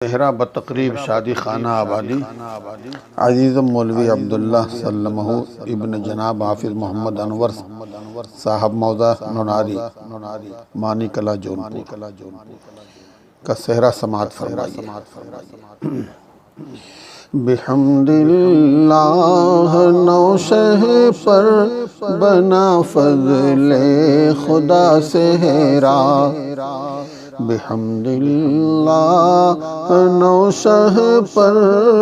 صحرا بتقریب شادی خانہ آبادی عزیزم مولوی عبداللہ سلمہ ابن جناب حافظ محمد انور صاحب موضع نوناری مانی کلا جونپور کا صحرا سماعت فرمائیے۔ بحمد اللہ نوشہ پر بنا فضل خدا صحرا، بحمد اللہ نوشہ پر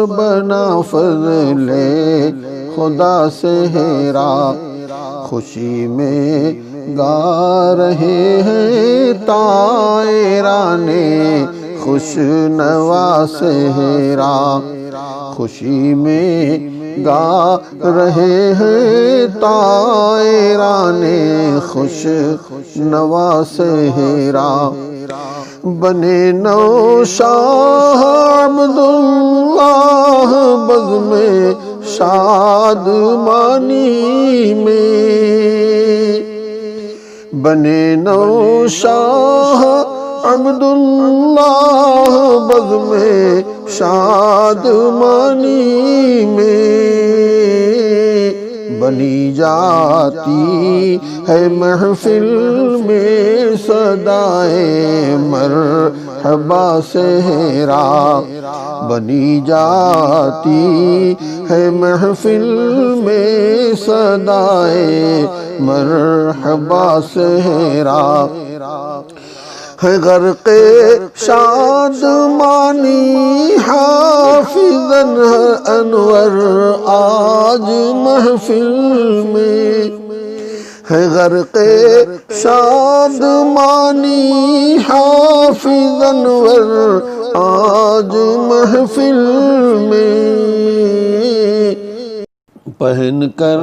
بنا فضل خدا صحرا، خوشی میں گا رہے ہیں طائران خوش نوا صحرا، خوشی میں گا رہے ہیں طائران خوش نوا صحرا، بنے نوشاہ عبداللہ بزم شادمانی میں، بنے نوشاہ عبداللہ بزم شادمانی میں، بنی جاتی ہے محفل میں صدائے مرحبا صحرا، بنی جاتی ہے محفل میں صدائے مرحبا صحرا، ہے غرق شادمانی حافظاً انور آج محفل میں، ہے غرق شادمانی حافظاً انور آج محفل میں، پہن کر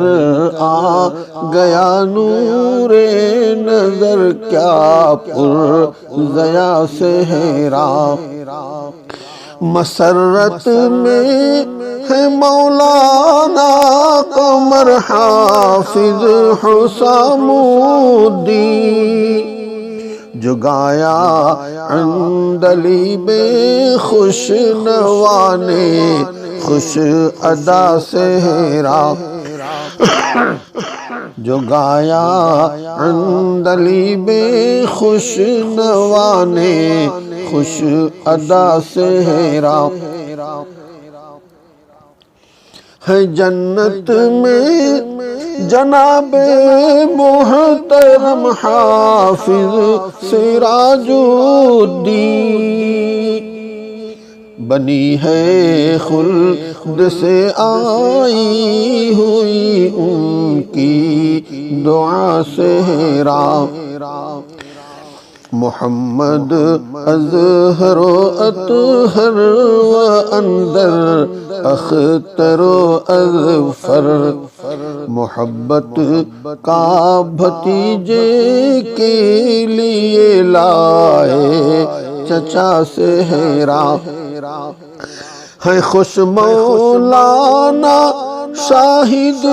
آ گیا نور نظر کیا پر ضیا صحرا، مسرت میں ہے مولانا قمر حافظ حسام الدین، جو گایا عندلیب خوش نوانے خوش ادا صحرا، جو گایا عندلیب خوش نوانے خوش ادا صحرا، ہے جنت میں جناب محترم حافظ سراج الدین، بنی ہے خلد سے آئی ہوئی ان کی دعا صحرا، محمد اظہر و اطہر و اندر اختر و اظفر، محبت کا بھتیجے کے لیے لائے چچا صحرا، ہے خوش مولانا شاہد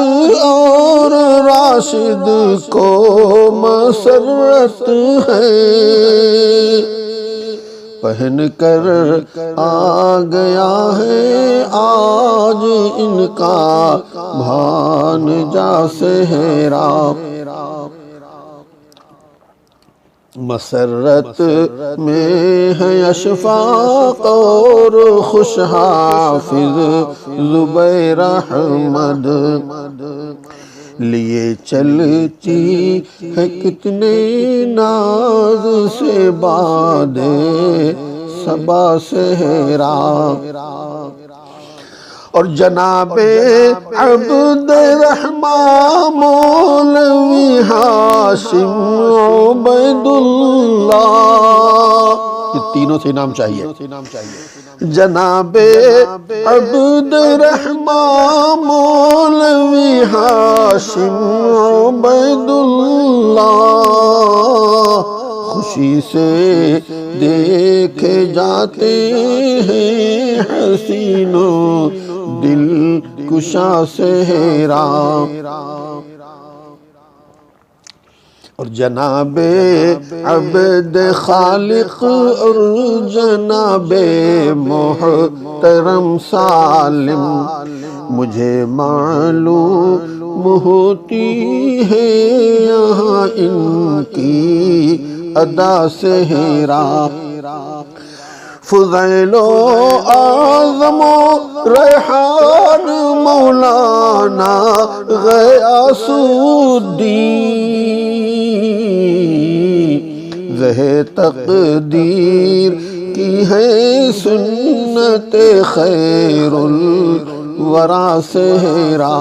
اور راشد کو مسرت ہے، پہن کر آ گیا ہے آج ان کا بھانجا صحرا، مسرت میں ہے اشفاق اور خوش حافظ زبیر احمد، لیے چلتی ہے کتنے ناز سے باد صبا صحرا، اور جناب عبد الرحمن مولوی ہاشم عبید اللہ، یہ تینوں سے نام چاہیے، جناب عبد الرحمن مولوی ہاشم عبید اللہ، خوشی سے دیکھے جاتے ہیں حسینوں دل کشا صحرا، اور جناب عبد خالق اور جناب محترم سالم مجھے معلوم ہوتی ہے یہاں ان کی ادا سے حیرا فضیل و اعظم و ریحان مولانا غیاث الدین زہ تقدیر کی ہے سنت خیر الورا سے حیرا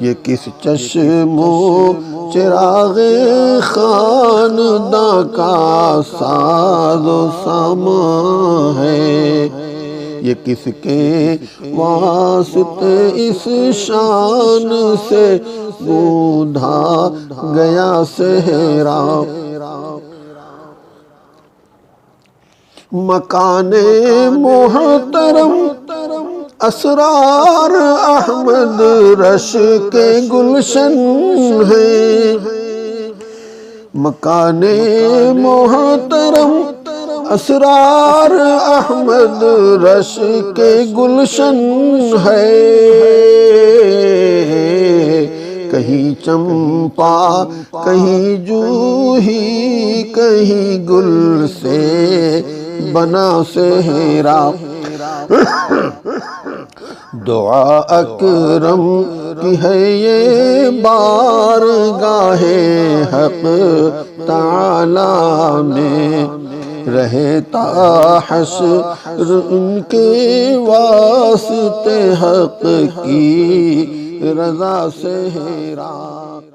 یہ کس چشم و چراغ خانداں کا ساز و سامان ہے یہ کس کے واسطے اس شان سے بوندھا گیا صحرا مکان محترم اسرار احمد رش کے گلشن ہے مکان محترم اسرار احمد رش کے گلشن ہے کہیں چمپا کہیں جوہی کہیں گل سے بنا صحرا دعا اکرم کی ہے یہ بارگاہ حق تعالی میں رہتا حشر ان کے واسطے حق کی رضا سے حیران